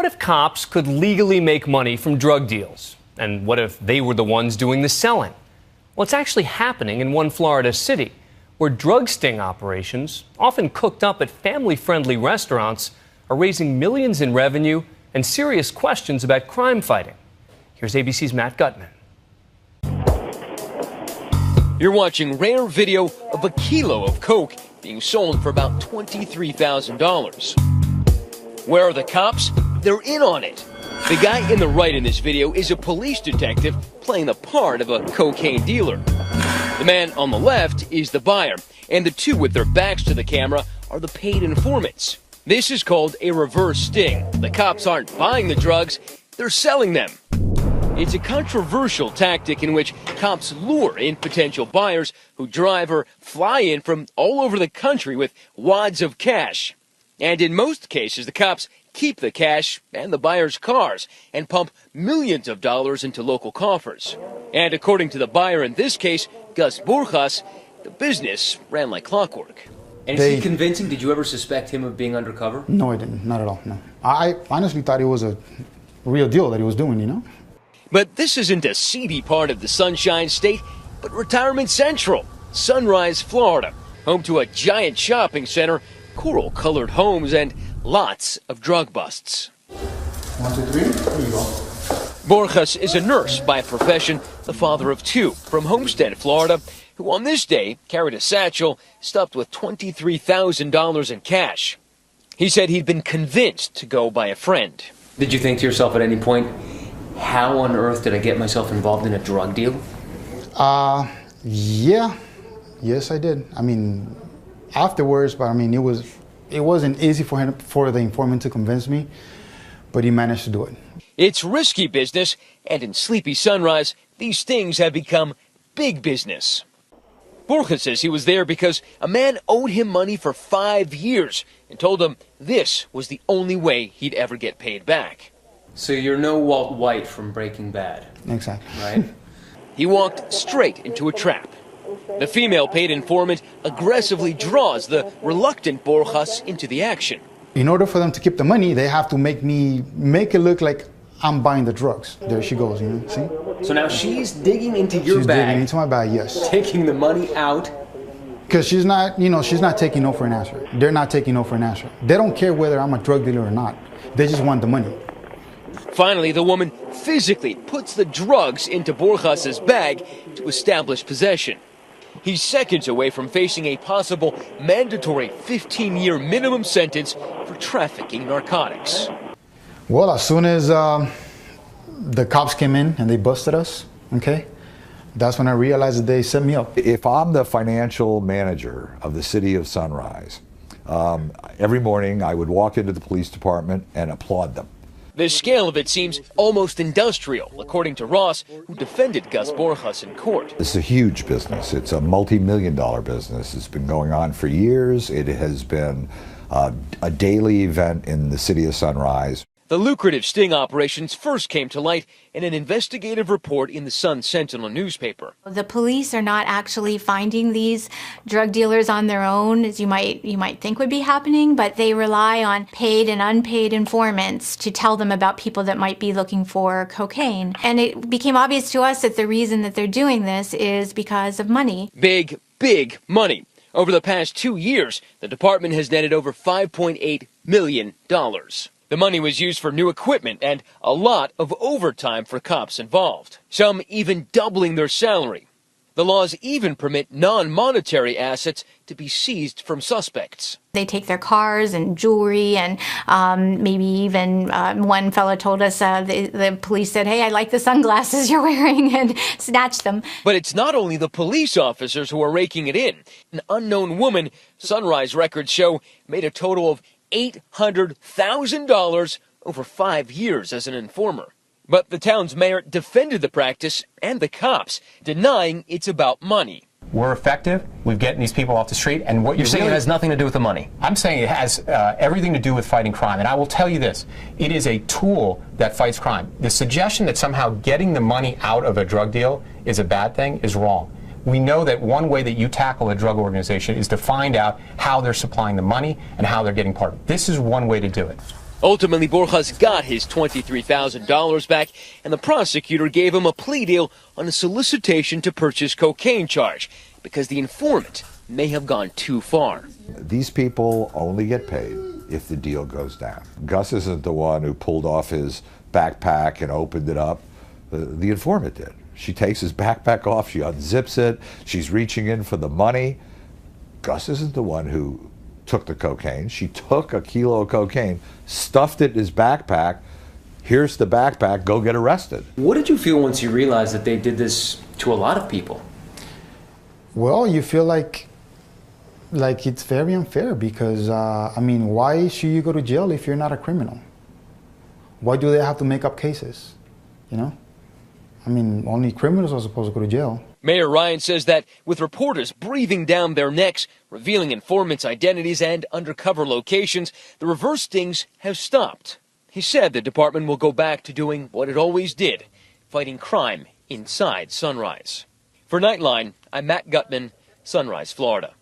What if cops could legally make money from drug deals? And what if they were the ones doing the selling? Well, it's actually happening in one Florida city, where drug sting operations, often cooked up at family-friendly restaurants, are raising millions in revenue and serious questions about crime fighting. Here's ABC's Matt Gutman. You're watching rare video of a kilo of coke being sold for about $23,000. Where are the cops? They're in on it. The guy in the right in this video is a police detective playing the part of a cocaine dealer. The man on the left is the buyer, and the two with their backs to the camera are the paid informants. This is called a reverse sting. The cops aren't buying the drugs, they're selling them. It's a controversial tactic in which cops lure in potential buyers who drive or fly in from all over the country with wads of cash. And in most cases, the cops keep the cash and the buyers' cars and pump millions of dollars into local coffers. And according to the buyer in this case, Gus Borjas, the business ran like clockwork. And is he convincing? Did you ever suspect him of being undercover? No, I didn't. Not at all, no. I honestly thought it was a real deal that he was doing, you know? But this isn't a seedy part of the Sunshine State, but Retirement Central, Sunrise, Florida, home to a giant shopping center, coral-colored homes, and lots of drug busts. 1, 2, 3, there you go. Borjas is a nurse by profession, the father of two, from Homestead, Florida, who on this day carried a satchel stuffed with $23,000 in cash. He said he'd been convinced to go by a friend. Did you think to yourself at any point, how on earth did I get myself involved in a drug deal? Yeah. Yes, I did. I mean, afterwards, but I mean, it wasn't easy for the informant to convince me, but he managed to do it. It's risky business, and in sleepy Sunrise, these things have become big business. Borjas says he was there because a man owed him money for 5 years and told him this was the only way he'd ever get paid back. So you're no Walt White from Breaking Bad. Exactly. Right? He walked straight into a trap. The female paid informant aggressively draws the reluctant Borjas into the action. In order for them to keep the money, they have to make it look like I'm buying the drugs. There she goes, you know, see? So now she's digging into your She's bag. digging into my bag, yes. Taking the money out. Because she's not, she's not taking no for an answer. They're not taking no for an answer. They don't care whether I'm a drug dealer or not. They just want the money. Finally, the woman physically puts the drugs into Borjas's bag to establish possession. He's seconds away from facing a possible mandatory 15-year minimum sentence for trafficking narcotics. Well, as soon as the cops came in and they busted us, okay, that's when I realized that they set me up. If I'm the financial manager of the city of Sunrise, every morning I would walk into the police department and applaud them. The scale of it seems almost industrial, according to Ross, who defended Gus Borjas in court. This is a huge business. It's a multi-million-dollar business. It's been going on for years. It has been a daily event in the city of Sunrise. The lucrative sting operations first came to light in an investigative report in the Sun-Sentinel newspaper. The police are not actually finding these drug dealers on their own, as you might think would be happening, but they rely on paid and unpaid informants to tell them about people that might be looking for cocaine. And it became obvious to us that the reason that they're doing this is because of money. Big, big money. Over the past 2 years, the department has netted over $5.8 million. The money was used for new equipment and a lot of overtime for cops involved, some even doubling their salary. The laws even permit non-monetary assets to be seized from suspects. They take their cars and jewelry, and maybe even one fellow told us the police said, "Hey, I like the sunglasses you're wearing," and snatched them. But it's not only the police officers who are raking it in. An unknown woman, Sunrise records show, made a total of $800,000 over 5 years as an informer. But the town's mayor defended the practice and the cops, denying it's about money. We're effective. We're getting these people off the street. And what You're saying it has nothing to do with the money? I'm saying it has everything to do with fighting crime. And I will tell you this. It is a tool that fights crime. The suggestion that somehow getting the money out of a drug deal is a bad thing is wrong. We know that one way that you tackle a drug organization is to find out how they're supplying the money and how they're getting part of it. This is one way to do it. Ultimately, Borjas got his $23,000 back, and the prosecutor gave him a plea deal on a solicitation to purchase cocaine charge because the informant may have gone too far. These people only get paid if the deal goes down. Gus isn't the one who pulled off his backpack and opened it up. The informant did. She takes his backpack off, she unzips it, she's reaching in for the money. Gus isn't the one who took the cocaine. She took a kilo of cocaine, stuffed it in his backpack. Here's the backpack, go get arrested. What did you feel once you realized that they did this to a lot of people? Well, you feel like it's very unfair because, I mean, why should you go to jail if you're not a criminal? Why do they have to make up cases, you know? I mean, only criminals are supposed to go to jail. Mayor Ryan says that with reporters breathing down their necks, revealing informants' identities and undercover locations, the reverse stings have stopped. He said the department will go back to doing what it always did, fighting crime inside Sunrise. For Nightline, I'm Matt Gutman, Sunrise, Florida.